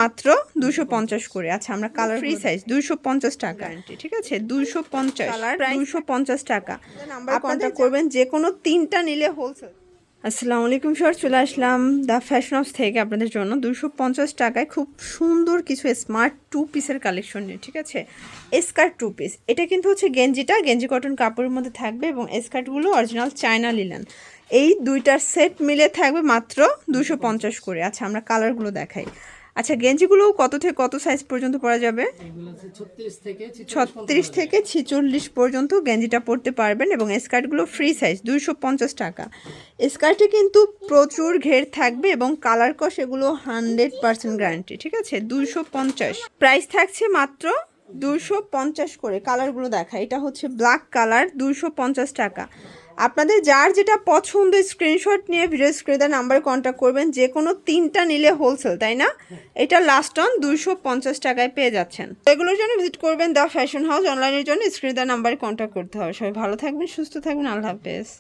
মাত্র 250 করে। আচ্ছা আমরা কালার ফ্রি সাইজ 250 টাকা, ঠিক আছে 250 কালার 250 টাকা। নাম্বার কন্ট্যাক্ট করবেন, যে কোনো 3টা নিলে হোলসেল। আসসালামু আলাইকুম স্যার, চলে আসলাম দ্য ফ্যাশন হাউস থেকে আপনাদের জন্য 250 টাকায় খুব সুন্দর কিছু স্মার্ট 2 পিসের কালেকশন নিয়ে, ঠিক আছে। স্কার্ট 2 পিস, এটা কিন্তু হচ্ছে গেঞ্জি কটন কাপড়ের মধ্যে থাকবে এবং স্কার্টগুলো অরিজিনাল চায়না লিনেন। এই দুইটার সেট মিলে থাকবে মাত্র 250 করে। আচ্ছা আমরা কালারগুলো দেখাই। আচ্ছা গেঞ্জিগুলো কত থেকে কত সাইজ পর্যন্ত পরা যাবে? 36 থেকে 46 পর্যন্ত গেঞ্জিটা পরতে পারবেন এবং স্কার্টগুলো ফ্রি সাইজ 250 টাকা। স্কার্টে কিন্তু প্রচুর ঘের থাকবে এবং কালার কস এগুলো 100% গ্যারান্টি, ঠিক আছে 250। প্রাইস থাকছে মাত্র 250 করে। কালারগুলো দেখা, এটা হচ্ছে ব্ল্যাক কালার 250 টাকা। আপনাদের যার যেটা পছন্দ স্ক্রিনশট নিয়ে ভিডিও স্ক্রিনে নাম্বারে কন্ট্যাক্ট করবেন, যে কোনো 3টা নিলে হোলসেল, তাই না? এটা লাস্ট অন 250 টাকায় পেয়ে যাচ্ছেন। এগুলোর জন্য ভিজিট করবেন দ্য ফ্যাশন হাউস। অনলাইনের জন্য স্ক্রিনে নাম্বারে কন্ট্যাক্ট করতে হবে। সবাই ভালো থাকবেন, সুস্থ থাকবেন, আল্লাহ হাফেজ।